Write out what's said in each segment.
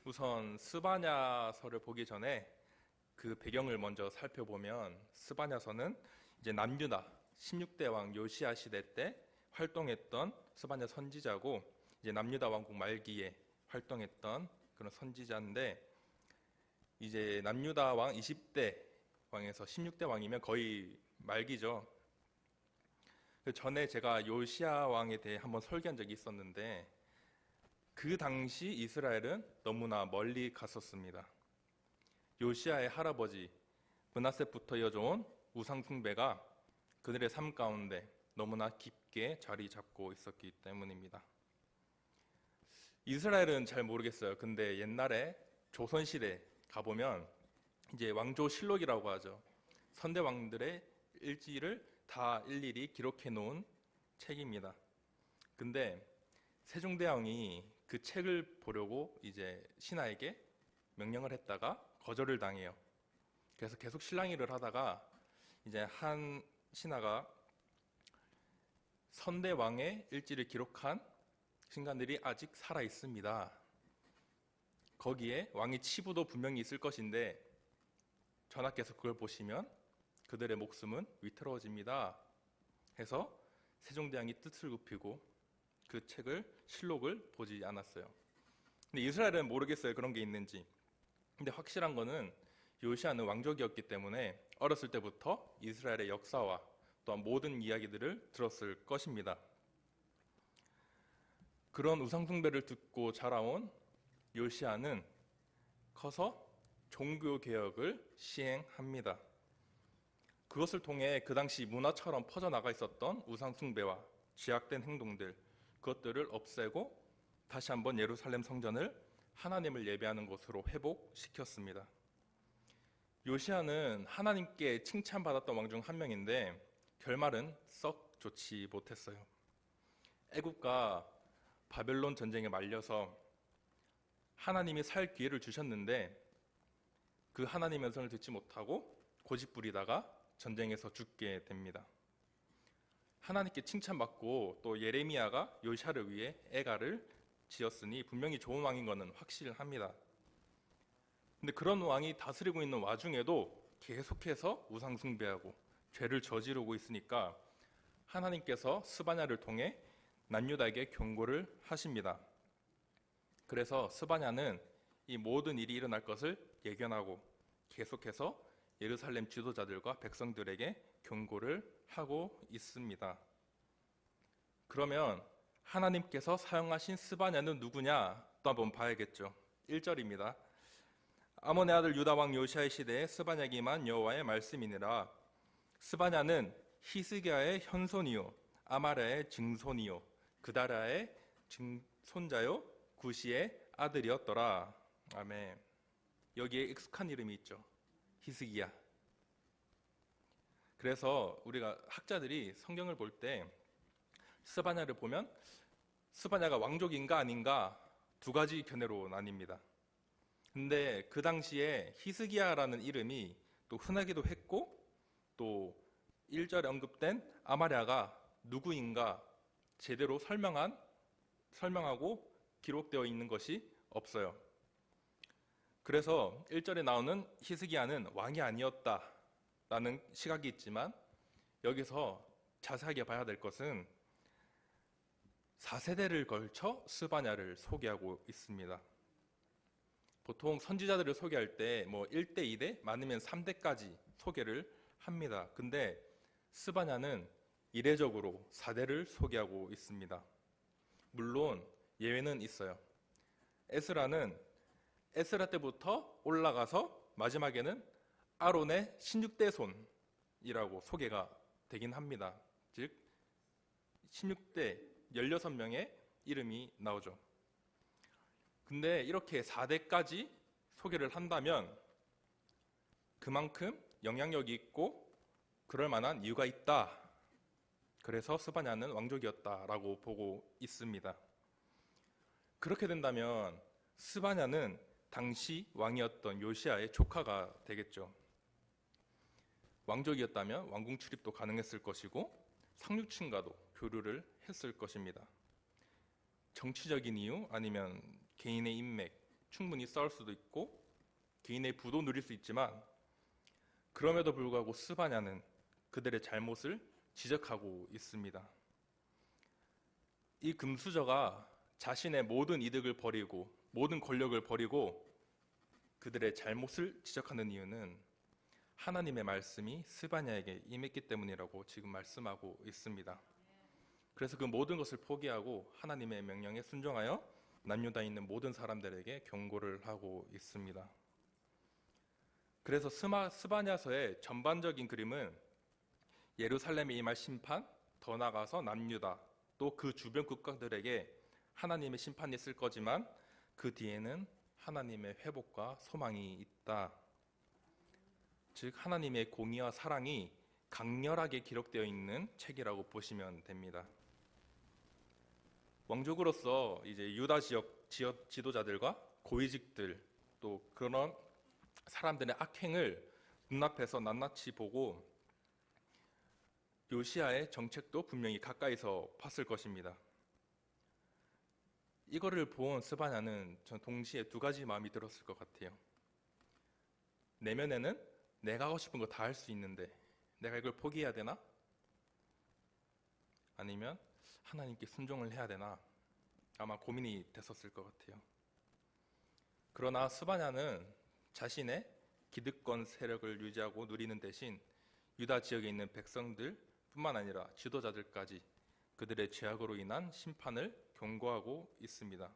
우선 스바냐서를 보기 전에 그 배경을 먼저 살펴보면 스바냐서는 이제 남유다 16대 왕 요시야 시대 때 활동했던 스바냐 선지자고 이제 남유다 왕국 말기에 활동했던 그런 선지자인데 이제 남유다 왕 20대 왕에서 16대 왕이면 거의 말기죠. 그 전에 제가 요시야 왕에 대해 한번 설교한 적이 있었는데 그 당시 이스라엘은 너무나 멀리 갔었습니다. 요시야의 할아버지 므낫세부터 이어져온 우상 숭배가 그들의 삶 가운데 너무나 깊게 자리 잡고 있었기 때문입니다. 이스라엘은 잘 모르겠어요. 근데 옛날에 조선시대 가보면 이제 왕조실록이라고 하죠. 선대 왕들의 일지를 다 일일이 기록해 놓은 책입니다. 근데 세종대왕이 그 책을 보려고 이제 신하에게 명령을 했다가 거절을 당해요. 그래서 계속 실랑이를 하다가 이제 한 신하가 선대왕의 일지를 기록한 신관들이 아직 살아 있습니다. 거기에 왕의 치부도 분명히 있을 것인데 전하께서 그걸 보시면 그들의 목숨은 위태로워집니다. 해서 세종대왕이 뜻을 굽히고 그 책을 실록을 보지 않았어요. 근데 이스라엘은 모르겠어요. 그런 게 있는지. 근데 확실한 거는 요시아는 왕족이었기 때문에 어렸을 때부터 이스라엘의 역사와 또한 모든 이야기들을 들었을 것입니다. 그런 우상숭배를 듣고 자라온 요시아는 커서 종교개혁을 시행합니다. 그것을 통해 그 당시 문화처럼 퍼져나가 있었던 우상숭배와 죄악된 행동들, 그것들을 없애고 다시 한번 예루살렘 성전을 하나님을 예배하는 곳으로 회복시켰습니다. 요시아는 하나님께 칭찬받았던 왕 중 한 명인데 결말은 썩 좋지 못했어요. 애굽과 바벨론 전쟁에 말려서 하나님이 살 기회를 주셨는데 그 하나님의 음성을 듣지 못하고 고집부리다가 전쟁에서 죽게 됩니다. 하나님께 칭찬받고 또 예레미야가 요시아를 위해 애가를 지었으니 분명히 좋은 왕인 것은 확실합니다. 근데 그런 왕이 다스리고 있는 와중에도 계속해서 우상숭배하고 죄를 저지르고 있으니까 하나님께서 스바냐를 통해 남유다에게 경고를 하십니다. 그래서 스바냐는 이 모든 일이 일어날 것을 예견하고 계속해서 예루살렘 지도자들과 백성들에게 경고를 하고 있습니다. 그러면 하나님께서 사용하신 스바냐는 누구냐? 또 한번 봐야겠죠. 1절입니다. 아몬의 아들 유다 왕 요시아의 시대에 스바냐에게 임한 여호와의 말씀이니라. 스바냐는 히스기야의 현손이요 아마랴의 증손이요 그다랴의 증손자요 구시의 아들이었더라. 아멘. 여기에 익숙한 이름이 있죠. 히스기야. 그래서 우리가 학자들이 성경을 볼 때 스바냐를 보면 스바냐가 왕족인가 아닌가 두 가지 견해로 나뉩니다. 근데 그 당시에 히스기야라는 이름이 또 흔하기도 했고 또 1절에 언급된 아마랴가 누구인가 제대로 설명하고 기록되어 있는 것이 없어요. 그래서 1절에 나오는 히스기야는 왕이 아니었다라는 시각이 있지만 여기서 자세하게 봐야 될 것은 4세대를 걸쳐 스바냐를 소개하고 있습니다. 보통 선지자들을 소개할 때 뭐 1대, 2대, 많으면 3대까지 소개를 합니다. 근데 스바냐는 이례적으로 4대를 소개하고 있습니다. 물론 예외는 있어요. 에스라는 에스라 때부터 올라가서 마지막에는 아론의 16대 손이라고 소개가 되긴 합니다. 즉 16대 16명의 이름이 나오죠. 근데 이렇게 4대까지 소개를 한다면 그만큼 영향력이 있고 그럴 만한 이유가 있다. 그래서 스바냐는 왕족이었다라고 보고 있습니다. 그렇게 된다면 스바냐는 당시 왕이었던 요시아의 조카가 되겠죠. 왕족이었다면 왕궁 출입도 가능했을 것이고 상류층과도 교류를 했을 것입니다. 정치적인 이유 아니면 개인의 인맥 충분히 싸울 수도 있고 개인의 부도 누릴 수 있지만 그럼에도 불구하고 스바냐는 그들의 잘못을 지적하고 있습니다. 이 금수저가 자신의 모든 이득을 버리고 모든 권력을 버리고 그들의 잘못을 지적하는 이유는 하나님의 말씀이 스바냐에게 임했기 때문이라고 지금 말씀하고 있습니다. 그래서 그 모든 것을 포기하고 하나님의 명령에 순종하여 남유다에 있는 모든 사람들에게 경고를 하고 있습니다. 그래서 스바냐서의 전반적인 그림은 예루살렘에 임할 심판, 더 나아가서 남유다, 또 그 주변 국가들에게 하나님의 심판이 있을 거지만 그 뒤에는 하나님의 회복과 소망이 있다. 즉 하나님의 공의와 사랑이 강렬하게 기록되어 있는 책이라고 보시면 됩니다. 왕족으로서 이제 유다 지역 지도자들과 고위직들 또 그런 사람들의 악행을 눈앞에서 낱낱이 보고 요시야의 정책도 분명히 가까이서 봤을 것입니다. 이거를 본 스바냐는 전 동시에 두 가지 마음이 들었을 것 같아요. 내면에는 내가 하고 싶은 거 다 할 수 있는데 내가 이걸 포기해야 되나? 아니면 하나님께 순종을 해야 되나? 아마 고민이 됐었을 것 같아요. 그러나 스바냐는 자신의 기득권 세력을 유지하고 누리는 대신 유다 지역에 있는 백성들 뿐만 아니라 지도자들까지 그들의 죄악으로 인한 심판을 경고하고 있습니다.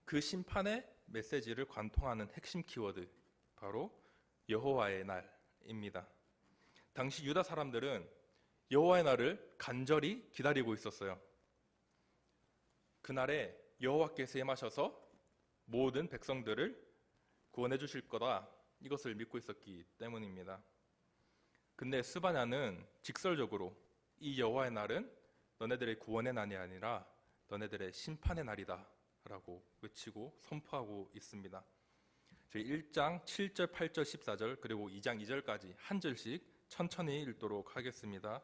그 심판의 메시지를 관통하는 핵심 키워드 바로 여호와의 날입니다. 당시 유다 사람들은 여호와의 날을 간절히 기다리고 있었어요. 그날에 여호와께서 임하셔서 모든 백성들을 구원해 주실 거다, 이것을 믿고 있었기 때문입니다. 근데 스바냐는 직설적으로 이 여호와의 날은 너네들의 구원의 날이 아니라 너네들의 심판의 날이다 라고 외치고 선포하고 있습니다. 저희 1장 7절, 8절, 14절 그리고 2장 2절까지 한 절씩 천천히 읽도록 하겠습니다.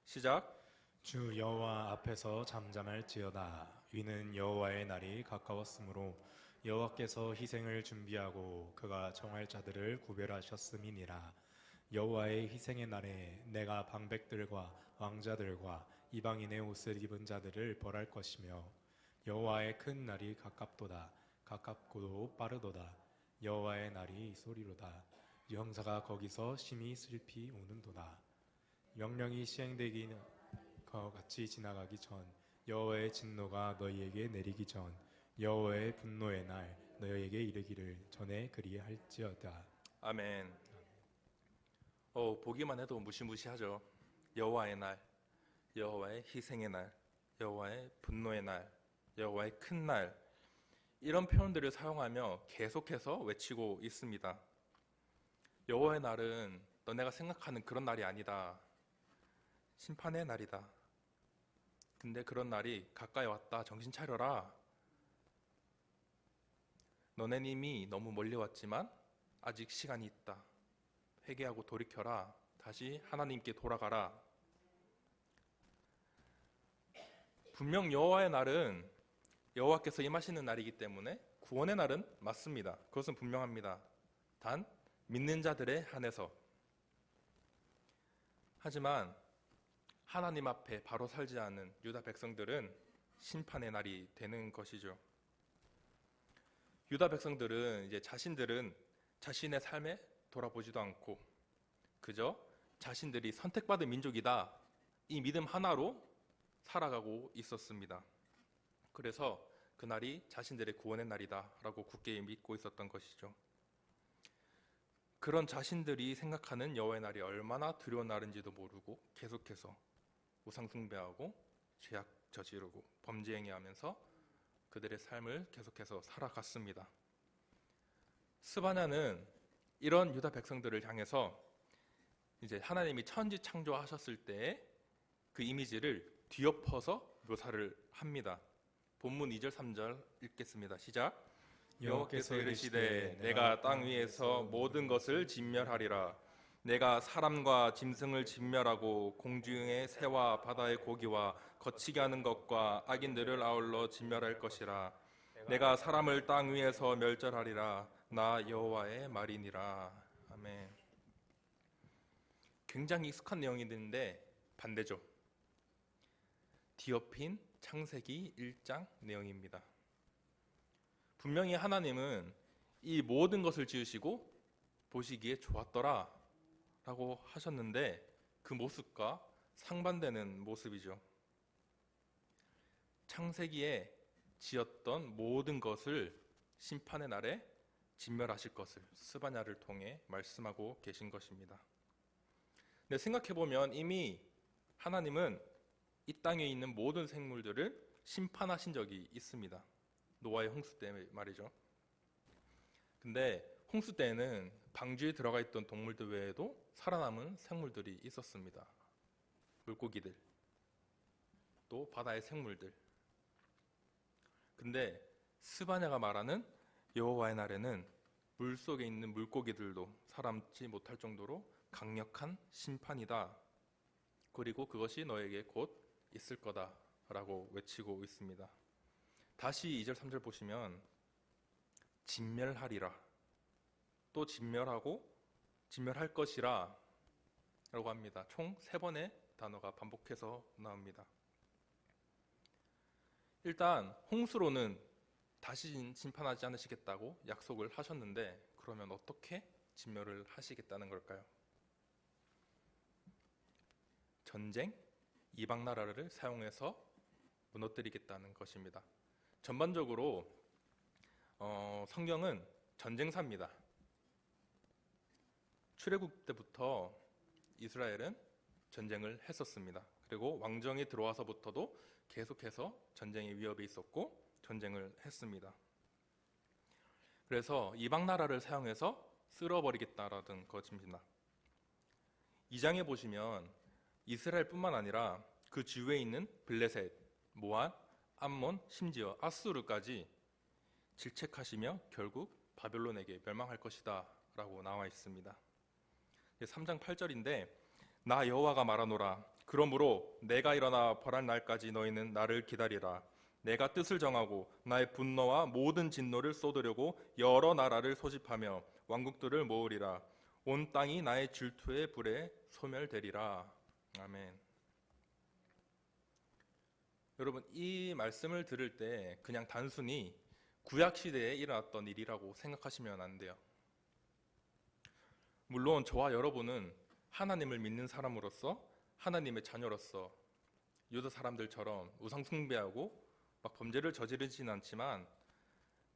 시작. 주 여호와 앞에서 잠잠할지어다. 이는 여호와의 날이 가까웠으므로 여호와께서 희생을 준비하고 그가 정할 자들을 구별하셨음이니라. 여호와의 희생의 날에 내가 방백들과 왕자들과 이방인의 옷을 입은 자들을 벌할 것이며 여호와의 큰 날이 가깝도다. 가깝고도 빠르도다. 여호와의 날이 소리로다. 형사가 거기서 심히 슬피 우는도다. 명령이 시행되기 같이 지나가기 전 여호와의 진노가 너희에게 내리기 전 여호와의 분노의 날 너희에게 이르기를 전에 그리할지어다. 아멘. 보기만 해도 무시무시하죠. 여호와의 날, 여호와의 희생의 날, 여호와의 분노의 날, 여호와의 큰 날, 이런 표현들을 사용하며 계속해서 외치고 있습니다. 여호와의 날은 너네가 생각하는 그런 날이 아니다. 심판의 날이다. 근데 그런 날이 가까이 왔다. 정신 차려라. 너네는 이미 너무 멀리 왔지만 아직 시간이 있다. 회개하고 돌이켜라. 다시 하나님께 돌아가라. 분명 여호와의 날은 여호와께서 임하시는 날이기 때문에 구원의 날은 맞습니다. 그것은 분명합니다. 단 믿는 자들에 한해서. 하지만 하나님 앞에 바로 살지 않은 유다 백성들은 심판의 날이 되는 것이죠. 유다 백성들은 이제 자신들은 자신의 삶에 돌아보지도 않고 그저 자신들이 선택받은 민족이다, 이 믿음 하나로 살아가고 있었습니다. 그래서 그날이 자신들의 구원의 날이다 라고 굳게 믿고 있었던 것이죠. 그런 자신들이 생각하는 여호와의 날이 얼마나 두려운 날인지도 모르고 계속해서 우상 숭배하고 죄악 저지르고 범죄 행위하면서 그들의 삶을 계속해서 살아갔습니다. 스바냐는 이런 유다 백성들을 향해서 이제 하나님이 천지 창조하셨을 때의 그 이미지를 뒤엎어서 묘사를 합니다. 본문 2절 3절 읽겠습니다. 시작. 여호와께서 이르시되 내가 땅 위에서 모든 것을 진멸하리라. 내가 사람과 짐승을 진멸하고 공중의 새와 바다의 고기와 거치게 하는 것과 악인들을 아울러 진멸할 것이라. 내가 사람을 땅 위에서 멸절하리라. 나 여호와의 말이니라. 아멘. 굉장히 익숙한 내용이 있는데 반대죠. 뒤엎인 창세기 1장 내용입니다. 분명히 하나님은 이 모든 것을 지으시고 보시기에 좋았더라 라고 하셨는데 그 모습과 상반되는 모습이죠. 창세기에 지었던 모든 것을 심판의 날에 진멸하실 것을 스바냐를 통해 말씀하고 계신 것입니다. 근데 생각해보면 이미 하나님은 이 땅에 있는 모든 생물들을 심판하신 적이 있습니다. 노아의 홍수 때 말이죠. 근데 홍수 때에는 방주에 들어가 있던 동물들 외에도 살아남은 생물들이 있었습니다. 물고기들, 또 바다의 생물들. 근데 스바냐가 말하는 여호와의 날에는 물속에 있는 물고기들도 살아남지 못할 정도로 강력한 심판이다. 그리고 그것이 너에게 곧 있을 거다 라고 외치고 있습니다. 다시 2절 3절 보시면 진멸하리라, 또 진멸하고 진멸할 것이라 라고 합니다. 총 3번의 단어가 반복해서 나옵니다. 일단 홍수로는 다시 심판하지 않으시겠다고 약속을 하셨는데 그러면 어떻게 진멸을 하시겠다는 걸까요? 전쟁, 이방 나라를 사용해서 무너뜨리겠다는 것입니다. 전반적으로 성경은 전쟁사입니다. 출애굽 때부터 이스라엘은 전쟁을 했었습니다. 그리고 왕정이 들어와서부터도 계속해서 전쟁의 위협이 있었고 전쟁을 했습니다. 그래서 이방 나라를 사용해서 쓸어버리겠다라는 것입니다. 2장에 보시면 이스라엘뿐만 아니라 그 주위에 있는 블레셋, 모압, 암몬, 심지어 아수르까지 질책하시며 결국 바벨론에게 멸망할 것이다 라고 나와 있습니다. 3장 8절인데 나 여호와가 말하노라. 그러므로 내가 일어나 벌할 날까지 너희는 나를 기다리라. 내가 뜻을 정하고 나의 분노와 모든 진노를 쏟으려고 여러 나라를 소집하며 왕국들을 모으리라. 온 땅이 나의 질투의 불에 소멸되리라. 아멘. 여러분, 이 말씀을 들을 때 그냥 단순히 구약 시대에 일어났던 일이라고 생각하시면 안 돼요. 물론 저와 여러분은 하나님을 믿는 사람으로서, 하나님의 자녀로서 유다 사람들처럼 우상 숭배하고 막 범죄를 저지르지는 않지만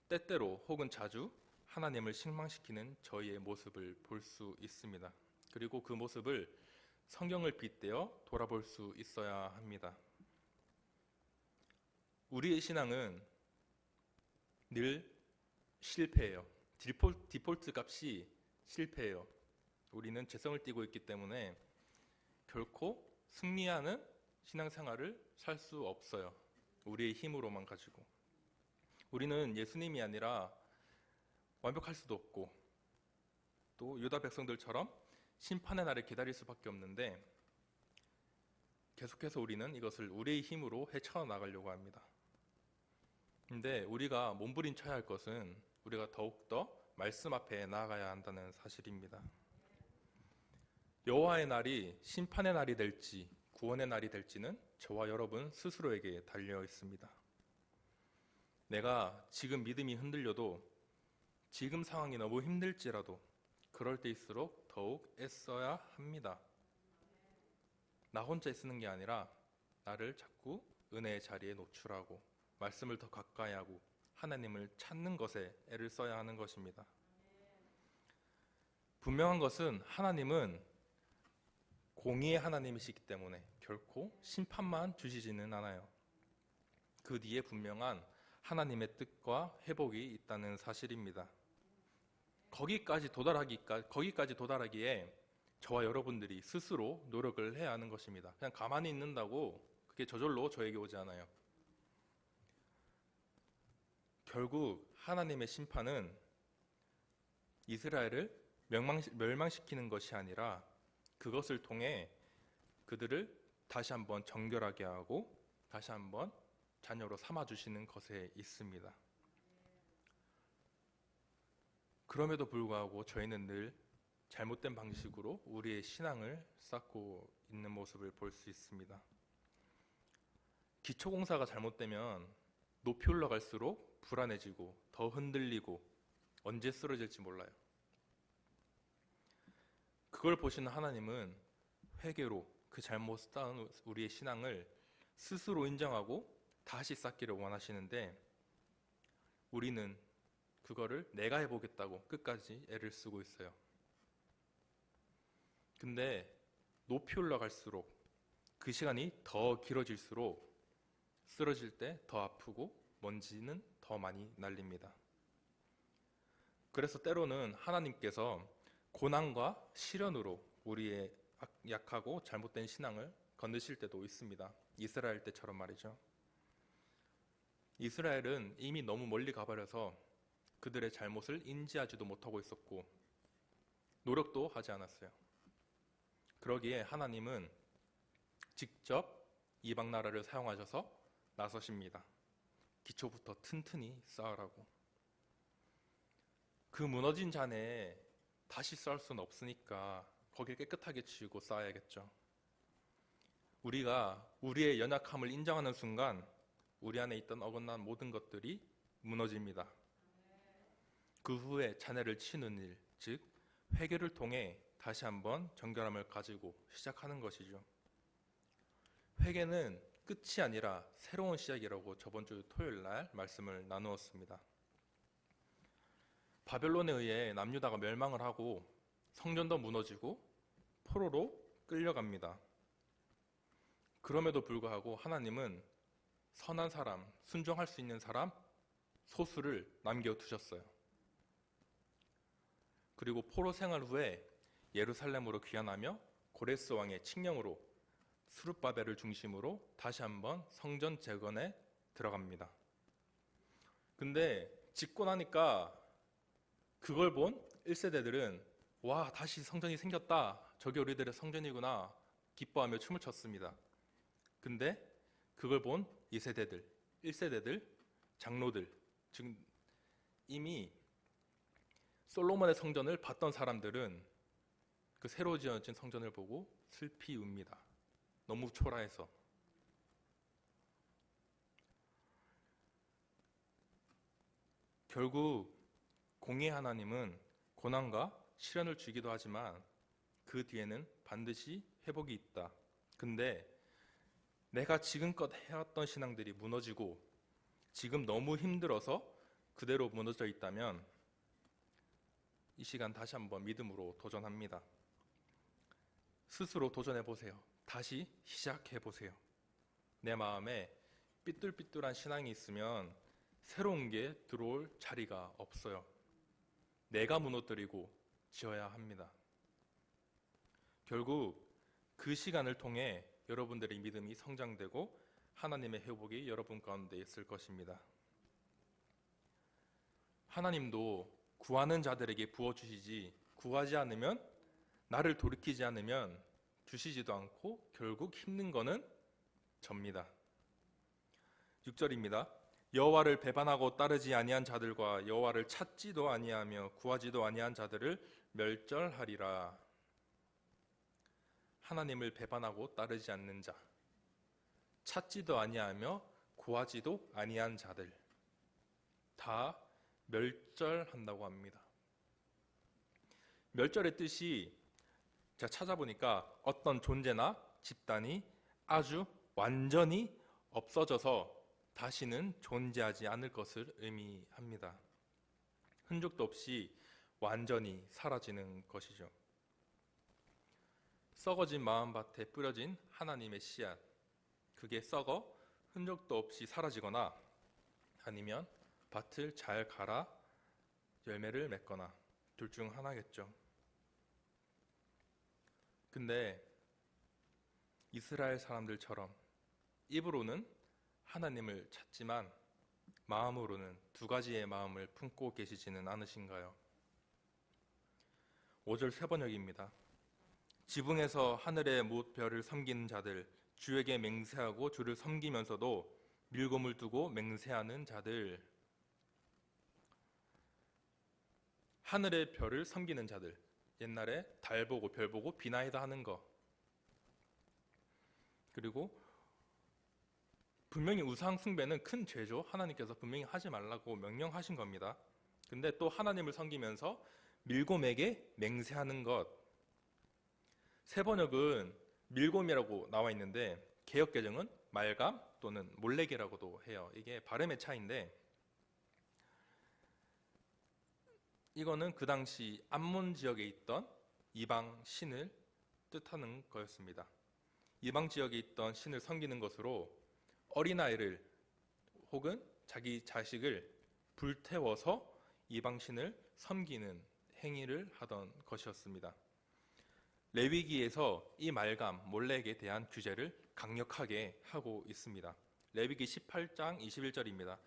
때때로 혹은 자주 하나님을 실망시키는 저희의 모습을 볼 수 있습니다. 그리고 그 모습을 성경을 빗대어 돌아볼 수 있어야 합니다. 우리의 신앙은 늘 실패해요. 디폴트 값이 실패해요. 우리는 죄성을 띠고 있기 때문에 결코 승리하는 신앙생활을 살 수 없어요. 우리의 힘으로만 가지고. 우리는 예수님이 아니라 완벽할 수도 없고 또 유다 백성들처럼 심판의 날을 기다릴 수밖에 없는데 계속해서 우리는 이것을 우리의 힘으로 헤쳐 나가려고 합니다. 근데 우리가 몸부림쳐야 할 것은 우리가 더욱더 말씀 앞에 나아가야 한다는 사실입니다. 여호와의 날이 심판의 날이 될지 구원의 날이 될지는 저와 여러분 스스로에게 달려 있습니다. 내가 지금 믿음이 흔들려도 지금 상황이 너무 힘들지라도 그럴 때일수록 더욱 애써야 합니다. 나 혼자 애쓰는 게 아니라 나를 자꾸 은혜의 자리에 노출하고 말씀을 더 가까이 하고 하나님을 찾는 것에 애를 써야 하는 것입니다. 분명한 것은 하나님은 공의의 하나님이시기 때문에 결코 심판만 주시지는 않아요. 그 뒤에 분명한 하나님의 뜻과 회복이 있다는 사실입니다. 거기까지 도달하기에 저와 여러분들이 스스로 노력을 해야 하는 것입니다. 그냥 가만히 있는다고 그게 저절로 저에게 오지 않아요. 결국 하나님의 심판은 이스라엘을 멸망시키는 것이 아니라 그것을 통해 그들을 다시 한번 정결하게 하고 다시 한번 자녀로 삼아주시는 것에 있습니다. 그럼에도 불구하고 저희는 늘 잘못된 방식으로 우리의 신앙을 쌓고 있는 모습을 볼 수 있습니다. 기초공사가 잘못되면 높이 올라갈수록 불안해지고 더 흔들리고 언제 쓰러질지 몰라요. 그걸 보시는 하나님은 회개로 그 잘못 쌓은 우리의 신앙을 스스로 인정하고 다시 쌓기를 원하시는데, 우리는 그거를 내가 해보겠다고 끝까지 애를 쓰고 있어요. 근데 높이 올라갈수록, 그 시간이 더 길어질수록 쓰러질 때 더 아프고 먼지는 더 많이 날립니다. 그래서 때로는 하나님께서 고난과 시련으로 우리의 약하고 잘못된 신앙을 건드실 때도 있습니다. 이스라엘 때처럼 말이죠. 이스라엘은 이미 너무 멀리 가버려서 그들의 잘못을 인지하지도 못하고 있었고 노력도 하지 않았어요. 그러기에 하나님은 직접 이방 나라를 사용하셔서 나서십니다. 기초부터 튼튼히 쌓으라고. 그 무너진 잔에 다시 쌓을 수는 없으니까 거기를 깨끗하게 치우고 쌓아야겠죠. 우리가 우리의 연약함을 인정하는 순간 우리 안에 있던 어긋난 모든 것들이 무너집니다. 그 후에 잔해를 치는 일, 즉 회개를 통해 다시 한번 정결함을 가지고 시작하는 것이죠. 회개는 끝이 아니라 새로운 시작이라고 저번 주 토요일 날 말씀을 나누었습니다. 바벨론에 의해 남유다가 멸망을 하고 성전도 무너지고 포로로 끌려갑니다. 그럼에도 불구하고 하나님은 선한 사람, 순종할 수 있는 사람 소수를 남겨두셨어요. 그리고 포로 생활 후에 예루살렘으로 귀환하며 고레스 왕의 칙령으로 스룹바벨을 중심으로 다시 한번 성전 재건에 들어갑니다. 근데 짓고 나니까 그걸 본 1세대들은 와, 다시 성전이 생겼다, 저게 우리들의 성전이구나 기뻐하며 춤을 췄습니다. 근데 그걸 본 2세대들, 1세대들, 장로들, 즉 이미 솔로몬의 성전을 봤던 사람들은 그 새로 지어진 성전을 보고 슬피 웁니다. 너무 초라해서. 결국 공의 하나님은 고난과 시련을 주기도 하지만 그 뒤에는 반드시 회복이 있다. 근데 내가 지금껏 해왔던 신앙들이 무너지고 지금 너무 힘들어서 그대로 무너져 있다면 이 시간 다시 한번 믿음으로 도전합니다. 스스로 도전해보세요. 다시 시작해보세요. 내 마음에 삐뚤삐뚤한 신앙이 있으면 새로운 게 들어올 자리가 없어요. 내가 무너뜨리고 지어야 합니다. 결국 그 시간을 통해 여러분들의 믿음이 성장되고 하나님의 회복이 여러분 가운데 있을 것입니다. 하나님도 구하는 자들에게 부어주시지 구하지 않으면, 나를 돌이키지 않으면 주시지도 않고 결국 힘든 거는 접니다. 6절입니다. 여호와를 배반하고 따르지 아니한 자들과 여호와를 찾지도 아니하며 구하지도 아니한 자들을 멸절하리라. 하나님을 배반하고 따르지 않는 자, 찾지도 아니하며 구하지도 아니한 자들 다 멸절한다고 합니다. 멸절의 뜻이 제가 찾아보니까 어떤 존재나 집단이 아주 완전히 없어져서 다시는 존재하지 않을 것을 의미합니다. 흔적도 없이 완전히 사라지는 것이죠. 썩어진 마음밭에 뿌려진 하나님의 씨앗, 그게 썩어 흔적도 없이 사라지거나 아니면 밭을 잘 갈아 열매를 맺거나 둘 중 하나겠죠. 근데 이스라엘 사람들처럼 입으로는 하나님을 찾지만 마음으로는 두 가지의 마음을 품고 계시지는 않으신가요? 5절 세번역입니다. 지붕에서 하늘의 무별을 섬기는 자들, 주에게 맹세하고 주를 섬기면서도 밀곰을 두고 맹세하는 자들. 하늘의 별을 섬기는 자들, 옛날에 달 보고 별 보고 비나이다 하는 거. 그리고 분명히 우상 숭배는 큰 죄죠. 하나님께서 분명히 하지 말라고 명령하신 겁니다. 근데 또 하나님을 섬기면서 밀곰에게 맹세하는 것. 새 번역은 밀곰이라고 나와 있는데 개역 개정은 말감 또는 몰래개라고도 해요. 이게 발음의 차이인데 이거는 그 당시 암몬 지역에 있던 이방 신을 뜻하는 거였습니다. 이방 지역에 있던 신을 섬기는 것으로 어린아이를 혹은 자기 자식을 불태워서 이방 신을 섬기는 행위를 하던 것이었습니다. 레위기에서 이 말감, 몰렉에 대한 규제를 강력하게 하고 있습니다. 레위기 18장 21절입니다.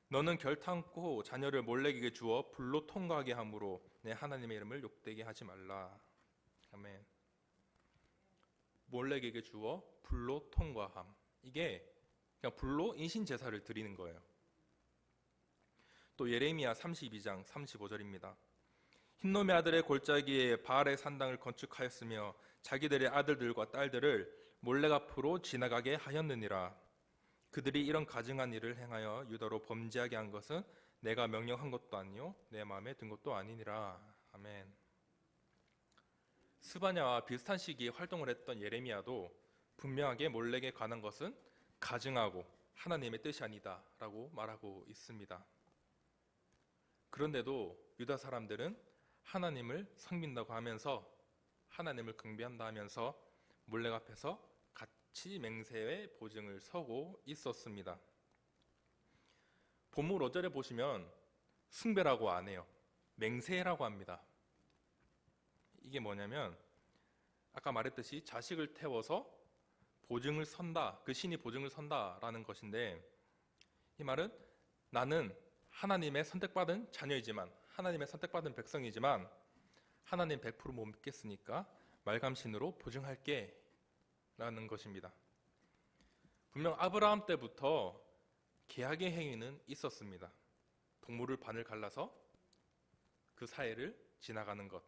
너는 결탄코 자녀를 몰렉에게 주어 불로 통과하게 함으로 내 하나님의 이름을 욕되게 하지 말라. 아멘. 몰렉에게 주어 불로 통과함. 이게 그냥 불로 인신 제사를 드리는 거예요. 또 예레미야 32장 35절입니다. 흰놈의 아들의 골짜기에 바알의 산당을 건축하였으며 자기들의 아들들과 딸들을 몰렉 앞으로 지나가게 하였느니라. 그들이 이런 가증한 일을 행하여 유다로 범죄하게 한 것은 내가 명령한 것도 아니요 내 마음에 든 것도 아니니라. 아멘. 스바냐와 비슷한 시기에 활동을 했던 예레미야도 분명하게 몰렉에 관한 것은 가증하고 하나님의 뜻이 아니다 라고 말하고 있습니다. 그런데도 유다 사람들은 하나님을 섬긴다고 하면서 하나님을 경배한다 하면서 몰렉 앞에서 같이 맹세의 보증을 서고 있었습니다. 본문 5절에 보시면 숭배라고 안 해요. 맹세라고 합니다. 이게 뭐냐면 아까 말했듯이 자식을 태워서 보증을 선다, 그 신이 보증을 선다라는 것인데 이 말은 나는 하나님의 선택받은 자녀이지만 하나님의 선택받은 백성이지만 하나님 100% 못 믿겠으니까 말감신으로 보증할게 라는 것입니다. 분명 아브라함 때부터 계약의 행위는 있었습니다. 동물을 반을 갈라서 그 사이를 지나가는 것.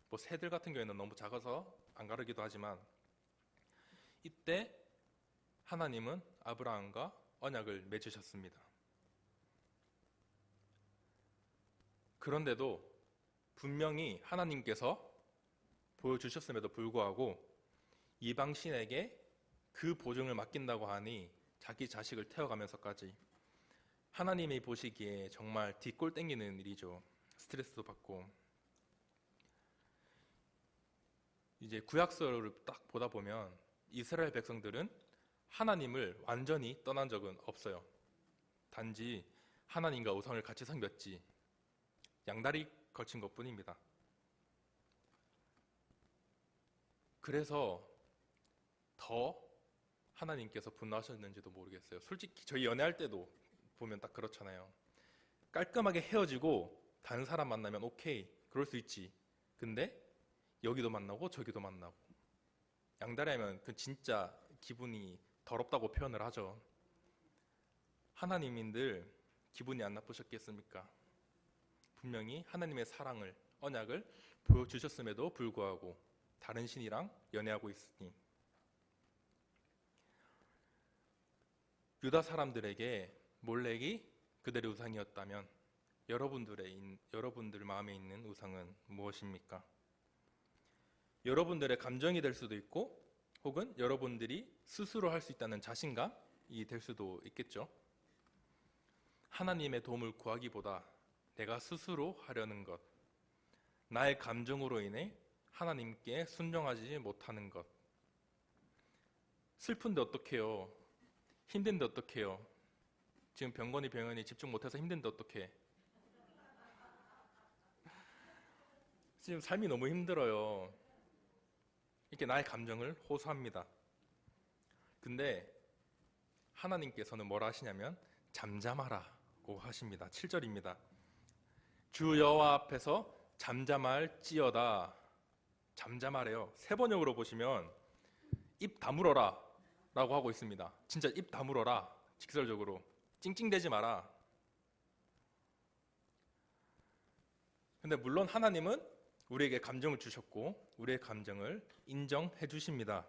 뭐 새들 같은 경우에는 너무 작아서 안 가르기도 하지만 이때 하나님은 아브라함과 언약을 맺으셨습니다. 그런데도 분명히 하나님께서 보여주셨음에도 불구하고 이방 신에게 그 보증을 맡긴다고 하니 자기 자식을 태워가면서까지 하나님이 보시기에 정말 뒷골 땡기는 일이죠. 스트레스도 받고. 이제 구약서를 딱 보다 보면 이스라엘 백성들은 하나님을 완전히 떠난 적은 없어요. 단지 하나님과 우상을 같이 섬겼지 양다리 걸친 것뿐입니다. 그래서 더 하나님께서 분노하셨는지도 모르겠어요. 솔직히 저희 연애할 때도 보면 딱 그렇잖아요. 깔끔하게 헤어지고 다른 사람 만나면 오케이, 그럴 수 있지. 근데 여기도 만나고 저기도 만나고 양다리 하면 그 진짜 기분이 더럽다고 표현을 하죠. 하나님인들 기분이 안 나쁘셨겠습니까? 분명히 하나님의 사랑을, 언약을 보여주셨음에도 불구하고 다른 신이랑 연애하고 있으니 유다 사람들에게 몰렉이 그들의 우상이었다면 여러분들 마음에 있는 우상은 무엇입니까? 여러분들의 감정이 될 수도 있고 혹은 여러분들이 스스로 할 수 있다는 자신감이 될 수도 있겠죠. 하나님의 도움을 구하기보다 내가 스스로 하려는 것, 나의 감정으로 인해 하나님께 순종하지 못하는 것. 슬픈데 어떡해요? 힘든데 어떡해요? 지금 병원이 집중 못해서 힘든데 어떡해? 지금 삶이 너무 힘들어요. 이렇게 나의 감정을 호소합니다. 근데 하나님께서는 뭐라 하시냐면 잠잠하라고 하십니다. 7절입니다. 주 여호와 앞에서 잠잠할지어다. 잠잠하래요. 새 번역으로 보시면 입 다물어라 라고 하고 있습니다. 진짜 입 다물어라. 직설적으로 찡찡대지 마라. 근데 근데 물론 하나님은 우리에게 감정을 주셨고 우리의 감정을 인정해 주십니다.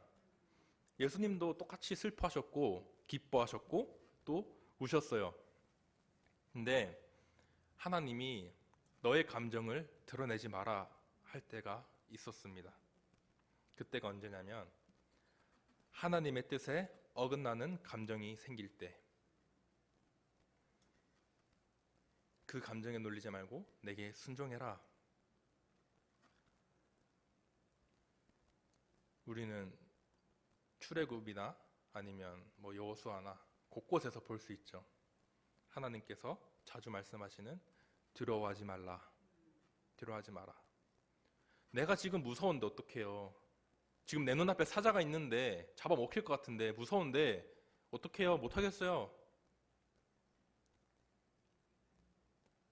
예수님도 똑같이 슬퍼하셨고 기뻐하셨고 또 우셨어요. 근데 하나님이 너의 감정을 드러내지 마라 할 때가 있었습니다. 그때가 언제냐면 하나님의 뜻에 어긋나는 감정이 생길 때, 그 감정에 놀리지 말고 내게 순종해라. 우리는 출애굽이나 아니면 여호수아나 곳곳에서 볼 수 있죠. 하나님께서 자주 말씀하시는 두려워하지 말라, 두려워하지 마라. 내가 지금 무서운데 어떡해요? 지금 내 눈앞에 사자가 있는데 잡아먹힐 것 같은데 무서운데 어떡해요? 못하겠어요.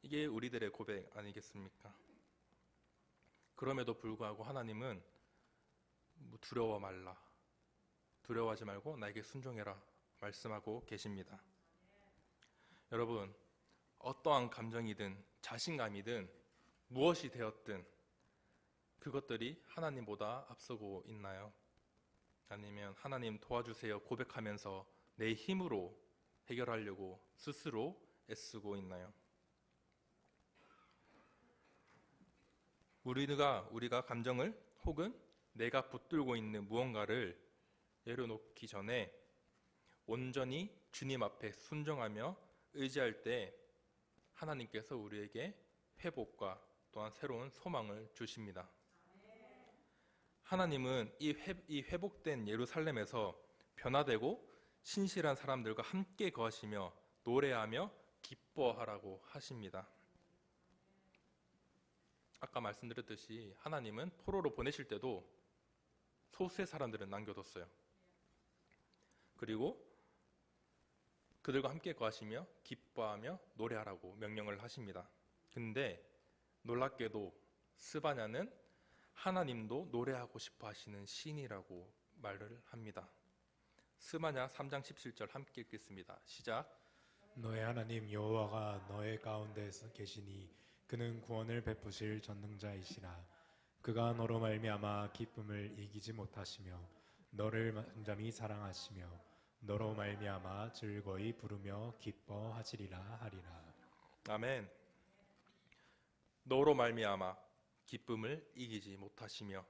이게 우리들의 고백 아니겠습니까? 그럼에도 불구하고 하나님은 두려워 말라, 두려워하지 말고 나에게 순종해라 말씀하고 계십니다. 여러분, 어떠한 감정이든 자신감이든 무엇이 되었든 그것들이 하나님보다 앞서고 있나요? 아니면 하나님 도와주세요 고백하면서 내 힘으로 해결하려고 스스로 애쓰고 있나요? 우리가 감정을 혹은 내가 붙들고 있는 무언가를 내려놓기 전에 온전히 주님 앞에 순종하며 의지할 때 하나님께서 우리에게 회복과 또한 새로운 소망을 주십니다. 하나님은 이 회복된 예루살렘에서 변화되고 신실한 사람들과 함께 거하시며 노래하며 기뻐하라고 하십니다. 아까 말씀드렸듯이 하나님은 포로로 보내실 때도 소수의 사람들은 남겨뒀어요. 그리고 그들과 함께 거하시며 기뻐하며 노래하라고 명령을 하십니다. 근데 놀랍게도 스바냐는 하나님도 노래하고 싶어 하시는 신이라고 말을 합니다. 스바냐 3장 17절 함께 읽겠습니다. 시작. 너의 하나님 여호와가 너의 가운데 계시니 그는 구원을 베푸실 전능자이시라. 그가 너로 말미암아 기쁨을 이기지 못하시며 너를 잠잠히 사랑하시며 너로 말미암아 즐거이 부르며 기뻐하시리라 하리라. 아멘. 너로 말미암아 기쁨을 이기지 못하시며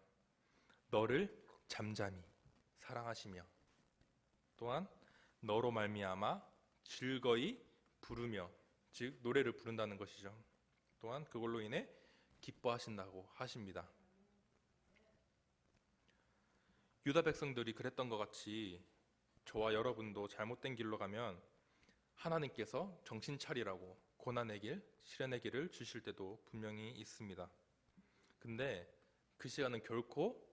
너를 잠잠히 사랑하시며 또한 너로 말미암아 즐거이 부르며, 즉 노래를 부른다는 것이죠. 또한 그걸로 인해 기뻐하신다고 하십니다. 유다 백성들이 그랬던 것 같이 저와 여러분도 잘못된 길로 가면 하나님께서 정신 차리라고 고난의 길, 시련의 길을 주실 때도 분명히 있습니다. 근데 그 시간은 결코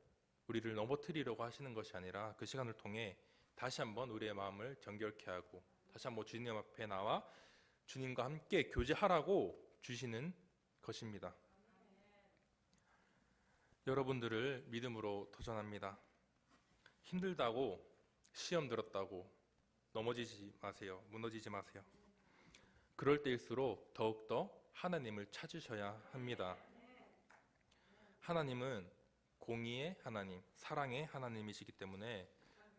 우리를 넘어뜨리려고 하시는 것이 아니라 그 시간을 통해 다시 한번 우리의 마음을 정결케 하고 다시 한번 주님 앞에 나와 주님과 함께 교제하라고 주시는 것입니다. 여러분들을 믿음으로 도전합니다. 힘들다고, 시험 들었다고 넘어지지 마세요. 무너지지 마세요. 그럴 때일수록 더욱더 하나님을 찾으셔야 합니다. 하나님은 공의의 하나님, 사랑의 하나님이시기 때문에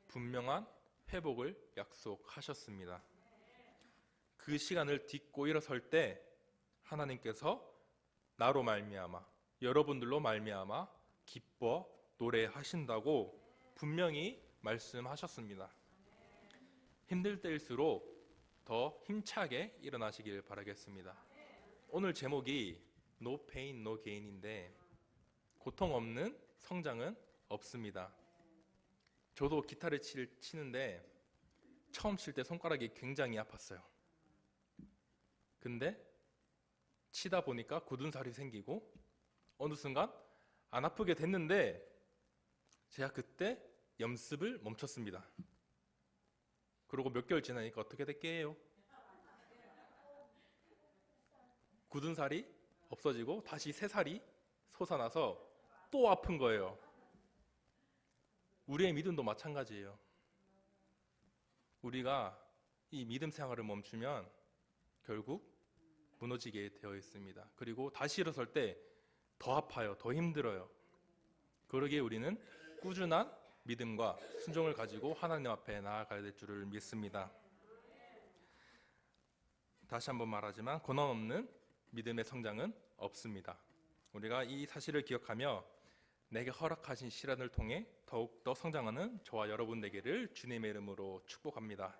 분명한 회복을 약속하셨습니다. 그 시간을 딛고 일어설 때 하나님께서 나로 말미암아, 여러분들로 말미암아 기뻐 노래하신다고 분명히 말씀하셨습니다. 힘들 때일수록 더 힘차게 일어나시길 바라겠습니다. 오늘 제목이 No Pain, No Gain인데 고통 없는 성장은 없습니다. 저도 기타를 치는데 처음 칠 때 손가락이 굉장히 아팠어요. 근데 치다 보니까 굳은 살이 생기고 어느 순간 안 아프게 됐는데 제가 그때 연습을 멈췄습니다. 그리고 몇 개월 지나니까 어떻게 됐게요? 굳은 살이 없어지고 다시 새 살이 솟아나서 또 아픈 거예요. 우리의 믿음도 마찬가지예요. 우리가 이 믿음 생활을 멈추면 결국 무너지게 되어 있습니다. 그리고 다시 일어설 때 더 아파요. 더 힘들어요. 그러기에 우리는 꾸준한 믿음과 순종을 가지고 하나님 앞에 나아가야 될 줄을 믿습니다. 다시 한번 말하지만 고난 없는 믿음의 성장은 없습니다. 우리가 이 사실을 기억하며 내게 허락하신 시련을 통해 더욱더 성장하는 저와 여러분 되기를 주님의 이름으로 축복합니다.